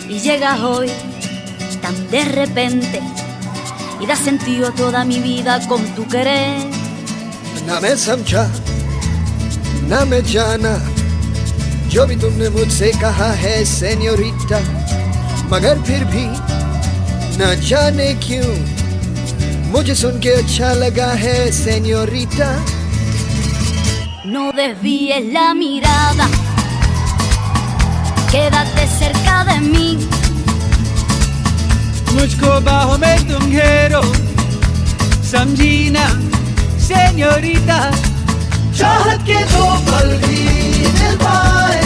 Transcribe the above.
y llegas hoy tan de repente y das sentido a toda mi vida con tu querer. ना मैं समझा ना मैं जाना जो भी तुमने मुझसे कहा है सेन्योरिटा, मगर फिर भी ना जाने क्यों मुझे सुन के अच्छा लगा है senorita. No desvíes la mirada, quédate cerca de mí. मुझको बाहों में तुम घेरो, समझी ना सेन्योरिटा. चाहत के दो पल भी दिल पाए